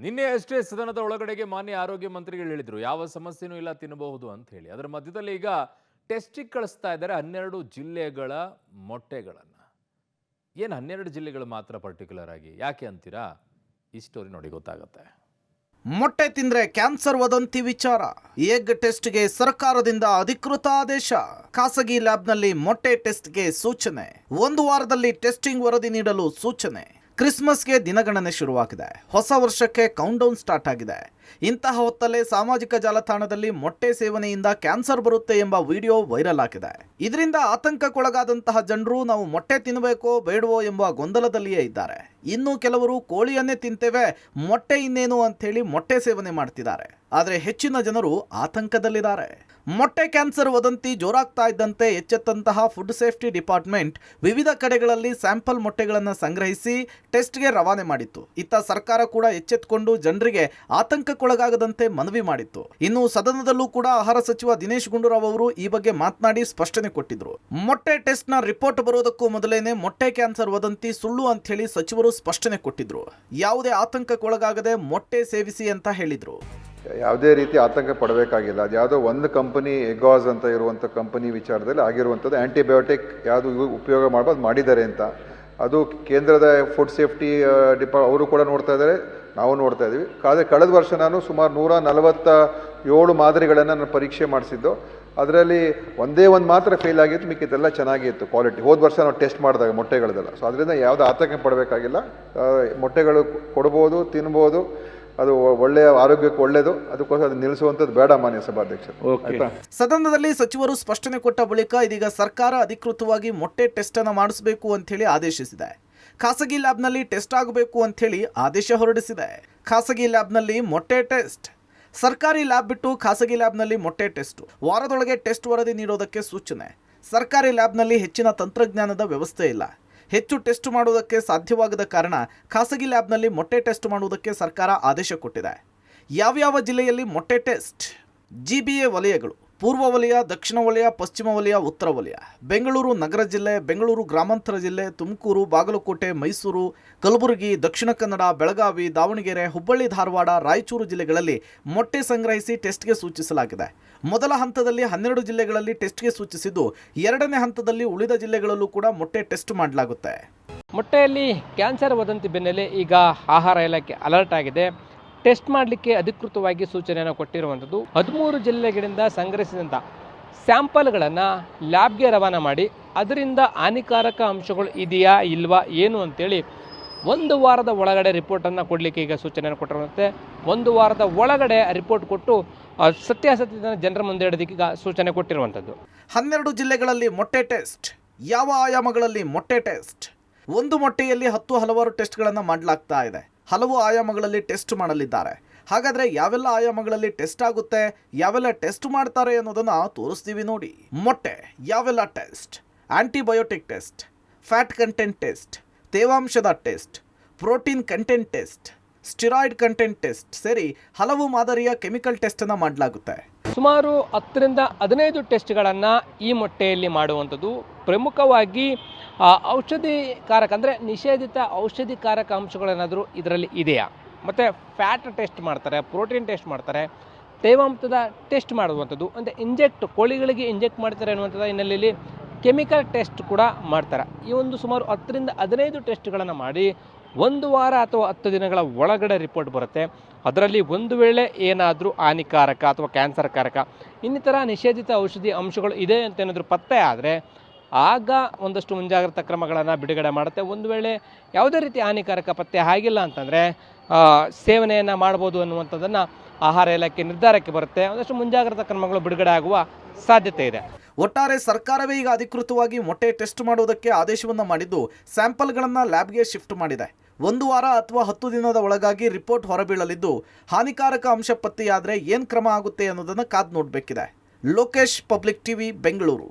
ನಿನ್ನೆ ಅಷ್ಟೇ ಸದನದ ಒಳಗಡೆಗೆ ಮಾನ್ಯ ಆರೋಗ್ಯ ಮಂತ್ರಿಗಳು ಹೇಳಿದ್ರು ಯಾವ ಸಮಸ್ಯೆನೂ ಇಲ್ಲ ತಿನ್ನಬಹುದು ಅಂತ ಹೇಳಿ. ಅದರ ಮಧ್ಯದಲ್ಲಿ ಈಗ ಟೆಸ್ಟಿಗೆ ಕಳಿಸ್ತಾ ಇದ್ದಾರೆ 12 ಜಿಲ್ಲೆಗಳ ಮೊಟ್ಟೆಗಳನ್ನ. ಏನು 12 ಜಿಲ್ಲೆಗಳು ಮಾತ್ರ ಪರ್ಟಿಕ್ಯುಲರ್ ಆಗಿ ಯಾಕೆ ಅಂತೀರಾ? ಈ ಸ್ಟೋರಿ ನೋಡಿ ಗೊತ್ತಾಗುತ್ತೆ. ಮೊಟ್ಟೆ ತಿಂದ್ರೆ ಕ್ಯಾನ್ಸರ್ ವದಂತಿ ವಿಚಾರ. ಎಗ್ ಟೆಸ್ಟ್ಗೆ ಸರ್ಕಾರದಿಂದ ಅಧಿಕೃತ ಆದೇಶ. ಖಾಸಗಿ ಲ್ಯಾಬ್ನಲ್ಲಿ ಮೊಟ್ಟೆ ಟೆಸ್ಟ್ಗೆ ಸೂಚನೆ. 1 ವಾರದಲ್ಲಿ ಟೆಸ್ಟಿಂಗ್ ವರದಿ ನೀಡಲು ಸೂಚನೆ. ಕ್ರಿಸ್ಮಸ್ಗೆ ದಿನಗಣನೆ ಶುರುವಾಗಿದೆ. ಹೊಸ ವರ್ಷಕ್ಕೆ ಕೌಂಟ್ಡೌನ್ ಸ್ಟಾರ್ಟ್ ಆಗಿದೆ. ಇಂತಹ ಹೊತ್ತಲ್ಲೇ ಸಾಮಾಜಿಕ ಜಾಲತಾಣದಲ್ಲಿ ಮೊಟ್ಟೆ ಸೇವನೆಯಿಂದ ಕ್ಯಾನ್ಸರ್ ಬರುತ್ತೆ ಎಂಬ ವಿಡಿಯೋ ವೈರಲ್ ಆಗಿದೆ. ಇದರಿಂದ ಆತಂಕಕ್ಕೊಳಗಾದಂತಹ ಜನರು ನಾವು ಮೊಟ್ಟೆ ತಿನ್ನಬೇಕೋ ಬೇಡವೋ ಎಂಬ ಗೊಂದಲದಲ್ಲಿಯೇ ಇದ್ದಾರೆ. ಇನ್ನು ಕೆಲವರು ಕೋಳಿಯನ್ನೇ ತಿಂತೇವೆ, ಮೊಟ್ಟೆ ಇನ್ನೇನು ಅಂತ ಹೇಳಿ ಮೊಟ್ಟೆ ಸೇವನೆ ಮಾಡ್ತಿದ್ದಾರೆ. ಆದರೆ ಹೆಚ್ಚಿನ ಜನರು ಆತಂಕದಲ್ಲಿದ್ದಾರೆ. ಮೊಟ್ಟೆ ಕ್ಯಾನ್ಸರ್ ವದಂತಿ ಜೋರಾಗ್ತಾ ಇದ್ದಂತೆ ಎಚ್ಚೆತ್ತಂತಹ ಫುಡ್ ಸೇಫ್ಟಿ ಡಿಪಾರ್ಟ್ಮೆಂಟ್ ವಿವಿಧ ಕಡೆಗಳಲ್ಲಿ ಸ್ಯಾಂಪಲ್ ಮೊಟ್ಟೆಗಳನ್ನು ಸಂಗ್ರಹಿಸಿ ಟೆಸ್ಟ್ಗೆ ರವಾನೆ ಮಾಡಿತ್ತು. ಇತ್ತ ಸರ್ಕಾರ ಕೂಡ ಎಚ್ಚೆತ್ತುಕೊಂಡು ಜನರಿಗೆ ಆತಂಕಕ್ಕೊಳಗಾಗದಂತೆ ಮನವಿ ಮಾಡಿತ್ತು. ಇನ್ನು ಸದನದಲ್ಲೂ ಕೂಡ ಆಹಾರ ಸಚಿವ ದಿನೇಶ್ ಗುಂಡೂರಾವ್ ಅವರು ಈ ಬಗ್ಗೆ ಮಾತನಾಡಿ ಸ್ಪಷ್ಟನೆ ಕೊಟ್ಟಿದ್ರು. ಮೊಟ್ಟೆ ಟೆಸ್ಟ್ನ ರಿಪೋರ್ಟ್ ಬರೋದಕ್ಕೂ ಮೊದಲೇನೆ ಮೊಟ್ಟೆ ಕ್ಯಾನ್ಸರ್ ವದಂತಿ ಸುಳ್ಳು ಅಂತ ಹೇಳಿ ಸಚಿವರು ಸ್ಪಷ್ಟನೆ ಕೊಟ್ಟಿದ್ರು. ಯಾವುದೇ ಆತಂಕಕ್ಕೊಳಗಾಗದೆ ಮೊಟ್ಟೆ ಸೇವಿಸಿ ಅಂತ ಹೇಳಿದ್ರು. ಯಾವುದೇ ರೀತಿ ಆತಂಕ ಪಡಬೇಕಾಗಿಲ್ಲ. ಅದು ಯಾವುದೋ ಒಂದು ಕಂಪನಿ ಎಗಾಸ್ ಅಂತ ಇರುವಂಥ ಕಂಪನಿ ವಿಚಾರದಲ್ಲಿ ಆಗಿರುವಂಥದ್ದು. ಆ್ಯಂಟಿಬಯೋಟಿಕ್ ಯಾವುದು ಉಪಯೋಗ ಮಾಡ್ಬೋದು ಮಾಡಿದ್ದಾರೆ ಅಂತ ಅದು ಕೇಂದ್ರದ ಫುಡ್ ಸೇಫ್ಟಿ ಅವರು ಕೂಡ ನೋಡ್ತಾ ಇದ್ದಾರೆ, ನಾವು ನೋಡ್ತಾ ಇದ್ದೀವಿ. ಆದರೆ ಕಳೆದ ವರ್ಷ ನಾನು ಸುಮಾರು 147 ಮಾದರಿಗಳನ್ನು ನಾನು ಪರೀಕ್ಷೆ ಮಾಡಿಸಿದ್ದು. ಅದರಲ್ಲಿ ಒಂದೇ ಒಂದು ಮಾತ್ರ ಫೇಲ್ ಆಗಿತ್ತು, ಮಿಕ್ಕಿದ್ದೆಲ್ಲ ಚೆನ್ನಾಗಿತ್ತು ಕ್ವಾಲಿಟಿ. ಹೋದ ವರ್ಷ ನಾವು ಟೆಸ್ಟ್ ಮಾಡಿದಾಗ ಮೊಟ್ಟೆಗಳದೆಲ್ಲ. ಸೊ ಅದರಿಂದ ಯಾವುದೇ ಆತಂಕ ಪಡಬೇಕಾಗಿಲ್ಲ. ಮೊಟ್ಟೆಗಳು ಕೊಡ್ಬೋದು, ತಿನ್ಬೋದು, ಅದು ಒಳ್ಳೆಯ ಆರೋಗ್ಯಕ್ಕೆ ಒಳ್ಳೆಯದು. ಅದಕ್ಕೋಸ್ಕರ ಅದು ನಿಲ್ಲಿಸುವಂಥದ್ದು ಬೇಡ ಮಾನ್ಯ ಸಭಾಧ್ಯಕ್ಷರು. ಸದನದಲ್ಲಿ ಸಚಿವರು ಸ್ಪಷ್ಟನೆ ಕೊಟ್ಟ ಬಳಿಕ ಇದೀಗ ಸರ್ಕಾರ ಅಧಿಕೃತವಾಗಿ ಮೊಟ್ಟೆ ಟೆಸ್ಟ್ ಅನ್ನು ಮಾಡಿಸಬೇಕು ಅಂತ ಹೇಳಿ ಆದೇಶಿಸಿದೆ. ಖಾಸಗಿ ಲ್ಯಾಬ್ನಲ್ಲಿ ಟೆಸ್ಟ್ ಆಗಬೇಕು ಅಂತ ಹೇಳಿ ಆದೇಶ ಹೊರಡಿಸಿದೆ. ಖಾಸಗಿ ಲ್ಯಾಬ್ನಲ್ಲಿ ಮೊಟ್ಟೆ ಟೆಸ್ಟ್. ಸರ್ಕಾರಿ ಲ್ಯಾಬ್ ಬಿಟ್ಟು ಖಾಸಗಿ ಲ್ಯಾಬ್ನಲ್ಲಿ ಮೊಟ್ಟೆ ಟೆಸ್ಟ್. ವಾರದೊಳಗೆ ಟೆಸ್ಟ್ ವರದಿ ನೀಡೋದಕ್ಕೆ ಸೂಚನೆ. ಸರ್ಕಾರಿ ಲ್ಯಾಬ್ನಲ್ಲಿ ಹೆಚ್ಚಿನ ತಂತ್ರಜ್ಞಾನದ ವ್ಯವಸ್ಥೆ ಇಲ್ಲ. ಹೆಚ್ಚು ಟೆಸ್ಟ್ ಮಾಡುವುದಕ್ಕೆ ಸಾಧ್ಯವಾಗದ ಕಾರಣ ಖಾಸಗಿ ಲ್ಯಾಬ್ನಲ್ಲಿ ಮೊಟ್ಟೆ ಟೆಸ್ಟ್ ಮಾಡುವುದಕ್ಕೆ ಸರ್ಕಾರ ಆದೇಶ ಕೊಟ್ಟಿದೆ. ಯಾವ್ಯಾವ ಜಿಲ್ಲೆಯಲ್ಲಿ ಮೊಟ್ಟೆ ಟೆಸ್ಟ್? GBA ವಲಯಗಳು: ಪೂರ್ವ ವಲಯ, ದಕ್ಷಿಣ ವಲಯ, ಪಶ್ಚಿಮ ವಲಯ, ಉತ್ತರ ವಲಯ. ಬೆಂಗಳೂರು ನಗರ ಜಿಲ್ಲೆ, ಬೆಂಗಳೂರು ಗ್ರಾಮಾಂತರ ಜಿಲ್ಲೆ, ತುಮಕೂರು, ಬಾಗಲಕೋಟೆ, ಮೈಸೂರು, ಕಲಬುರಗಿ, ದಕ್ಷಿಣ ಕನ್ನಡ, ಬೆಳಗಾವಿ, ದಾವಣಗೆರೆ, ಹುಬ್ಬಳ್ಳಿ, ಧಾರವಾಡ, ರಾಯಚೂರು ಜಿಲ್ಲೆಗಳಲ್ಲಿ ಮೊಟ್ಟೆ ಸಂಗ್ರಹಿಸಿ ಟೆಸ್ಟ್ಗೆ ಸೂಚಿಸಲಾಗಿದೆ. ಮೊದಲ ಹಂತದಲ್ಲಿ 12 ಜಿಲ್ಲೆಗಳಲ್ಲಿ ಟೆಸ್ಟ್ಗೆ ಸೂಚಿಸಿದ್ದು, ಎರಡನೇ ಹಂತದಲ್ಲಿ ಉಳಿದ ಜಿಲ್ಲೆಗಳಲ್ಲೂ ಕೂಡ ಮೊಟ್ಟೆ ಟೆಸ್ಟ್ ಮಾಡಲಾಗುತ್ತೆ. ಮೊಟ್ಟೆಯಲ್ಲಿ ಕ್ಯಾನ್ಸರ್ ವದಂತಿ ಬೆನ್ನಲ್ಲೇ ಈಗ ಆಹಾರ ಇಲಾಖೆ ಅಲರ್ಟ್ ಆಗಿದೆ. ಟೆಸ್ಟ್ ಮಾಡಲಿಕ್ಕೆ ಅಧಿಕೃತವಾಗಿ ಸೂಚನೆಯನ್ನು ಕೊಟ್ಟಿರುವಂಥದ್ದು. 13 ಜಿಲ್ಲೆಗಳಿಂದ ಸಂಗ್ರಹಿಸಿದಂಥ ಸ್ಯಾಂಪಲ್ಗಳನ್ನು ಲ್ಯಾಬ್ಗೆ ರವಾನೆ ಮಾಡಿ ಅದರಿಂದ ಹಾನಿಕಾರಕ ಅಂಶಗಳು ಇದೆಯಾ ಇಲ್ವಾ ಏನು ಅಂತೇಳಿ 1 ವಾರದ ಒಳಗಡೆ ರಿಪೋರ್ಟನ್ನು ಕೊಡಲಿಕ್ಕೆ ಈಗ ಸೂಚನೆಯನ್ನು ಕೊಟ್ಟಿರುವಂತೆ. 1 ವಾರದ ಒಳಗಡೆ ರಿಪೋರ್ಟ್ ಕೊಟ್ಟು ಸತ್ಯಾಸತ್ಯತೆಯನ್ನು ಜನರ ಮುಂದೆ ಇಡೋದಕ್ಕೆ ಈಗ ಸೂಚನೆ ಕೊಟ್ಟಿರುವಂಥದ್ದು. 12 ಜಿಲ್ಲೆಗಳಲ್ಲಿ ಮೊಟ್ಟೆ ಟೆಸ್ಟ್. ಯಾವ ಆಯಾಮಗಳಲ್ಲಿ ಮೊಟ್ಟೆ ಟೆಸ್ಟ್? ಒಂದು ಮೊಟ್ಟೆಯಲ್ಲಿ 10 ಹಲವಾರು ಟೆಸ್ಟ್ಗಳನ್ನು ಮಾಡಲಾಗ್ತಾ ಇದೆ. ಹಲವು ಆಯಾಮಗಳಲ್ಲಿ ಟೆಸ್ಟ್ ಮಾಡಲಿದ್ದಾರೆ. ಹಾಗಾದರೆ ಯಾವೆಲ್ಲ ಆಯಾಮಗಳಲ್ಲಿ ಟೆಸ್ಟ್ ಆಗುತ್ತೆ, ಯಾವೆಲ್ಲ ಟೆಸ್ಟ್ ಮಾಡ್ತಾರೆ ಅನ್ನೋದನ್ನು ತೋರಿಸ್ತೀವಿ ನೋಡಿ. ಮೊಟ್ಟೆ ಯಾವೆಲ್ಲ test? Antibiotic test, fat content test, ತೇವಾಂಶದ test, protein content test, steroid content test ಸೇರಿ ಹಲವು ಮಾದರಿಯ ಕೆಮಿಕಲ್ ಟೆಸ್ಟನ್ನು ಮಾಡಲಾಗುತ್ತೆ. ಸುಮಾರು 10ರಿಂದ 15 ಟೆಸ್ಟ್ಗಳನ್ನು ಈ ಮೊಟ್ಟೆಯಲ್ಲಿ ಮಾಡುವಂಥದ್ದು. ಪ್ರಮುಖವಾಗಿ ಔಷಧಿಕಾರಕ ಅಂದರೆ ನಿಷೇಧಿತ ಔಷಧಿಕಾರಕ ಅಂಶಗಳೇನಾದರೂ ಇದರಲ್ಲಿ ಇದೆಯಾ, ಮತ್ತು ಫ್ಯಾಟ್ ಟೆಸ್ಟ್ ಮಾಡ್ತಾರೆ, ಪ್ರೋಟೀನ್ ಟೆಸ್ಟ್ ಮಾಡ್ತಾರೆ, ತೇವಾಂಶದ ಟೆಸ್ಟ್ ಮಾಡುವಂಥದ್ದು, ಅಂದರೆ ಕೋಳಿಗಳಿಗೆ ಇಂಜೆಕ್ಟ್ ಮಾಡ್ತಾರೆ ಅನ್ನುವಂಥದ್ದು ಹಿನ್ನೆಲೆಯಲ್ಲಿ ಕೆಮಿಕಲ್ ಟೆಸ್ಟ್ ಕೂಡ ಮಾಡ್ತಾರೆ. ಈ ಒಂದು ಸುಮಾರು 10ರಿಂದ 15 ಟೆಸ್ಟ್ಗಳನ್ನು ಮಾಡಿ 1 ವಾರ ಅಥವಾ 10 ದಿನಗಳ ಒಳಗಡೆ ರಿಪೋರ್ಟ್ ಬರುತ್ತೆ. ಅದರಲ್ಲಿ ಒಂದು ವೇಳೆ ಏನಾದರೂ ಹಾನಿಕಾರಕ ಅಥವಾ ಕ್ಯಾನ್ಸರ್ಕಾರಕ ಇನ್ನಿತರ ನಿಷೇಧಿತ ಔಷಧಿ ಅಂಶಗಳು ಇದೆ ಅಂತ ಏನಾದರೂ ಪತ್ತೆ ಆದರೆ ಆಗ ಒಂದಷ್ಟು ಮುಂಜಾಗ್ರತಾ ಕ್ರಮಗಳನ್ನು ಬಿಡುಗಡೆ ಮಾಡುತ್ತೆ. ಒಂದು ವೇಳೆ ಯಾವುದೇ ರೀತಿ ಹಾನಿಕಾರಕ ಪತ್ತೆ ಆಗಿಲ್ಲ ಅಂತಂದರೆ ಸೇವನೆಯನ್ನು ಮಾಡ್ಬೋದು ಅನ್ನುವಂಥದ್ದನ್ನು ಆಹಾರ ಇಲಾಖೆ ನಿರ್ಧಾರಕ್ಕೆ ಬರುತ್ತೆ. ಒಂದಷ್ಟು ಮುಂಜಾಗ್ರತಾ ಕ್ರಮಗಳು ಬಿಡುಗಡೆ ಆಗುವ ಸಾಧ್ಯತೆ ಇದೆ. ಒಟ್ಟಾರೆ ಸರ್ಕಾರವೇ ಈಗ ಅಧಿಕೃತವಾಗಿ ಮೊಟ್ಟೆ ಟೆಸ್ಟ್ ಮಾಡುವುದಕ್ಕೆ ಆದೇಶವನ್ನು ಮಾಡಿದ್ದು, ಸ್ಯಾಂಪಲ್ಗಳನ್ನು ಲ್ಯಾಬ್ಗೆ ಶಿಫ್ಟ್ ಮಾಡಿದೆ. 1 ವಾರ ಅಥವಾ 10 ದಿನದ ಒಳಗಾಗಿ ರಿಪೋರ್ಟ್ ಹೊರಬೀಳಲಿದ್ದು, ಹಾನಿಕಾರಕ ಅಂಶ ಪತ್ತೆಯಾದರೆ ಏನು ಕ್ರಮ ಆಗುತ್ತೆ ಅನ್ನೋದನ್ನು ಕಾದು ನೋಡಬೇಕಿದೆ. Lokesh, public TV, Bengaluru.